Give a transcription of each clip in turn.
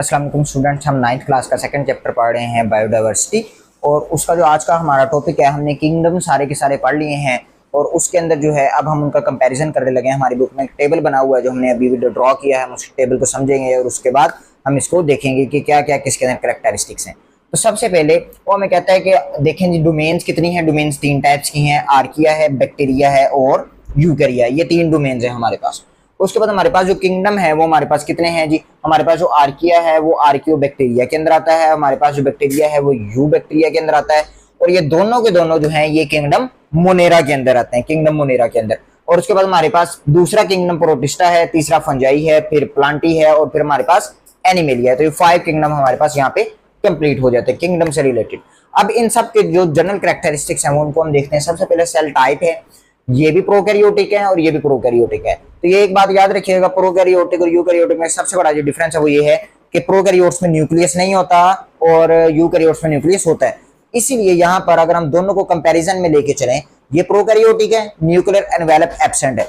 अस्सलाम वालेकुम स्टूडेंट्स, हम 9th क्लास का सेकंड चैप्टर पढ़ रहे हैं बायोडाइवर्सिटी। और उसका जो आज का हमारा टॉपिक है, हमने किंगडम सारे के सारे पढ़ लिए हैं और उसके अंदर जो है अब हम उनका कंपैरिजन करने लगे हैं। हमारी बुक में एक टेबल बना हुआ है जो हमने अभी वीडियो ड्रॉ किया है। हम उस टेबल को समझेंगे और उसके बाद हम इसको देखेंगे कि क्या क्या किसके अंदर कैरेक्टरिस्टिक्स हैं। तो सबसे पहले वो हमें कहता है कि देखें जी, डोमेन्स कितनी हैं। डोमेन्स 3 टाइप्स की हैं, आर्किया है, बैक्टीरिया है और यूकैरिया। ये 3 डोमेन्स हैं हमारे पास। उसके बाद हमारे पास जो किंगडम है वो हमारे पास कितने हैं जी। हमारे पास जो आर्किया है वो आर्कियो बैक्टीरिया के अंदर आता है। हमारे पास जो बैक्टीरिया है वो यू बैक्टीरिया के अंदर आता है। और ये दोनों के दोनों जो हैं ये किंगडम मोनेरा के अंदर आते हैं, किंगडम मोनेरा के अंदर। और उसके बाद हमारे पास दूसरा किंगडम प्रोटिस्टा है, तीसरा फंजाई है, फिर प्लांटी है और फिर हमारे पास एनिमेलिया है। तो ये 5 किंगडम हमारे पास यहाँ पे कंप्लीट हो जाते हैं किंगडम से रिलेटेड। अब इन सब के जो जनरल कैरेक्टरिस्टिक्स हैं वो उनको हम देखते हैं। सबसे पहले सेल टाइप है, ये भी प्रोकैरियोटिक है और ये भी प्रोकैरियोटिक है। तो ये एक बात याद रखिएगा, प्रोकैरियोटिक और यूकैरियोटिक में सबसे बड़ा जो डिफरेंस है वो ये है कि प्रोकैरियोट्स में न्यूक्लियस नहीं होता और यूकैरियोट्स में न्यूक्लियस होता है। इसीलिए यहाँ पर अगर हम दोनों को कंपैरिजन में लेके चलें, ये प्रोकैरियोटिक है, न्यूक्लियर एनवेलप एब्सेंट है।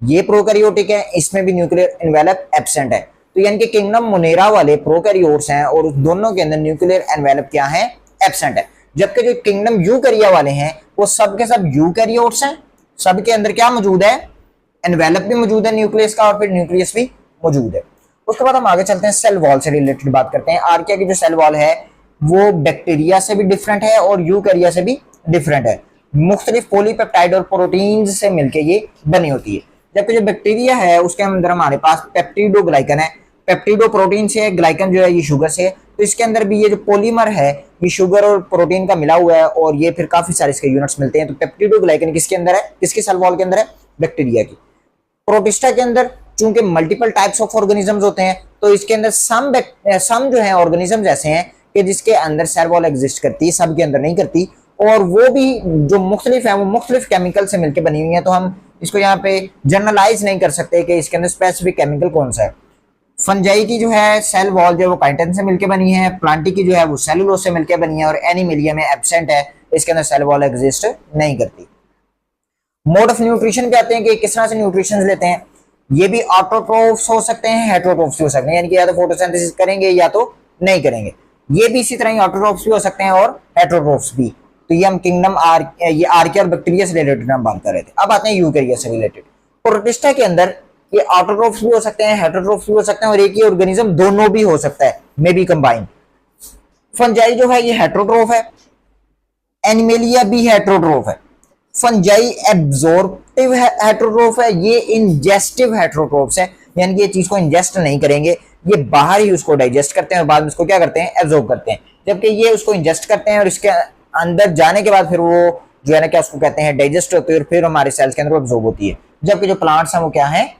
ये प्रोकैरियोटिक है, इसमें भी न्यूक्लियर एनवेलप एब्सेंट है। तो यानी कि किंगडम मोनेरा वाले प्रोकैरियोट्स हैं और उस दोनों के अंदर न्यूक्लियर एनवेलप क्या है, एब्सेंट है। जबकि जो किंगडम यूकैरिया वाले हैं वो सब के सब यूकैरियोट्स हैं, सबके अंदर क्या मौजूद है, एनवेलप भी मौजूद है न्यूक्लियस का और फिर न्यूक्लियस भी मौजूद है। उसके बाद हम आगे चलते हैं, सेल वॉल से रिलेटेड बात करते हैं। आर्किया की जो सेल वॉल है वो बैक्टीरिया से भी डिफरेंट है और यूकैरिया से भी डिफरेंट है। मुख्तलिफ पॉलीपेप्टाइड और प्रोटीन से मिलकर ये बनी होती है। जबकि जो बैक्टीरिया है उसके अंदर हमारे पास पेप्टिडोग्लाइकन है। पेप्टिडो प्रोटीन से, ग्लाइकन जो है ये शुगर से। तो इसके अंदर भी ये जो पॉलीमर है ये शुगर और प्रोटीन का मिला हुआ है और ये फिर काफी सारे इसके यूनिट्स मिलते हैं। तो पेप्टिडोग्लाइकन किसके अंदर है, किसकी सेल वॉल के अंदर है, बैक्टीरिया की। प्रोटिस्टा के अंदर चूंकि मल्टीपल टाइप्स ऑफ ऑर्गेनिजम्स होते हैं तो इसके अंदर सम जो है ऑर्गेनिजम्स ऐसे हैं कि जिसके अंदर सेल वॉल एग्जिस्ट करती है, सब के अंदर नहीं करती। और वो भी जो मुख्तलिफ है वो मुख्तलिफ केमिकल से मिलकर बनी हुई है। तो हम इसको यहाँ पे जनरलाइज नहीं कर सकते कि इसके अंदर स्पेसिफिक केमिकल कौन सा है। फंजाई की जो है सेल वॉल जो है वो काइटिन से मिलकर बनी है, प्लांटी की जो है वो सेलुलोज से मिलकर बनी है और एनिमेलिया में एब्सेंट है, इसके अंदर सेल वॉल एग्जिस्ट नहीं करती। मोड ऑफ न्यूट्रिशन पे आते हैं कि किस तरह से न्यूट्रिशन लेते हैं। ये भी ऑटोट्रोफ्स हो सकते हैं, हेटेरोट्रोफ्स हो सकते हैं, यानी कि या तो फोटोसिंथेसिस करेंगे या तो नहीं करेंगे। ये भी इसी तरह ही ऑटोट्रोफ्स भी हो सकते हैं और हेटेरोट्रोफ्स भी। तो ये हम किंगडम ये आर्किया और बैक्टीरिया से रिलेटेड हम बात कर रहे थे। अब आते हैं यूकैरिया से रिलेटेड। प्रोटिस्टा के अंदर ये ऑटोट्रोफ्स भी हो सकते हैं, हेटेरोट्रोफ्स भी हो सकते हैं और एक ही ऑर्गेनिज्म दोनों भी हो सकता है, मे बी कंबाइन। फंजाई जो है ये हेटेरोट्रोफ है, एनिमेलिया भी हेटेरोट्रोफ है। फंजाई एब्जॉर्प्टिव हेटेरोट्रोफ है, ये इंजेस्टिव हेटेरोट्रोफ्स है, यानी कि ये चीज को इंजेस्ट नहीं करेंगे, ये बाहर ही उसको डाइजेस्ट करते हैं और बाद में उसको क्या करते हैं, एब्जॉर्ब करते हैं। जबकि ये उसको इंजेस्ट करते हैं और इसके अंदर जाने के बाद फिर वो जो है ना क्या उसको कहते हैं डाइजेस्ट होती है और फिर हमारे सेल्स के अंदर एब्जॉर्ब होती है। जबकि जो प्लांट्स हैं वो क्या है,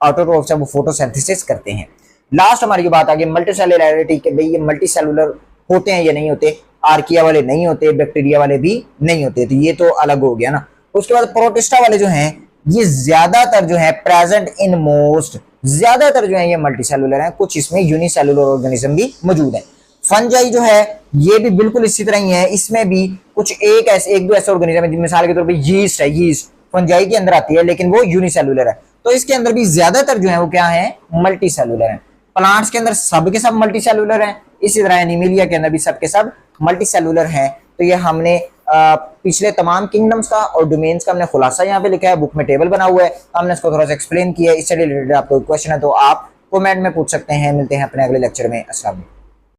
ऑटोट्रोफ्स है, वो फोटोसिंथेसिस करते हैं। लास्ट हमारी जो बात आ गई मल्टीसेलुलैरिटी के, भाई ये मल्टीसेलुलर होते हैं या नहीं होते। आर्किया वाले नहीं होते, बैक्टीरिया वाले भी नहीं होते, तो ये तो अलग हो गया ना। उसके बाद प्रोटिस्टा वाले जो हैं ये ज्यादातर जो है प्रेजेंट इन मोस्ट, ज्यादातर जो है ये मल्टीसेलुलर हैं, कुछ इसमें यूनिसेलुलर ऑर्गेनिज्म भी मौजूद है। फंजाई जो है ये भी बिल्कुल इसी तरह ही है, इसमें भी कुछ एक दो ऐसे ऑर्गेनिज्म है, मिसाल के तौर पर यीस्ट है, यीस्ट फंजाई के अंदर आती है लेकिन वो यूनिसेलुलर है। तो इसके अंदर भी ज्यादातर जो है वो क्या है, मल्टी सेलुलर है। प्लांट्स के अंदर सब के सब मल्टी सेलुलर है, इसी तरह एनिमेलिया के अंदर भी सब के सब मल्टी सेलुलर है। तो ये हमने पिछले तमाम किंगडम्स का और डोमेन्स का हमने खुलासा यहाँ पे लिखा है, बुक में टेबल बना हुआ है, हमने इसको थोड़ा सा एक्सप्लेन किया है। इससे रिलेटेड आपको क्वेश्चन है तो आप कमेंट में पूछ सकते हैं। मिलते हैं अपने अगले लेक्चर में। अस्सलाम वालेकुम।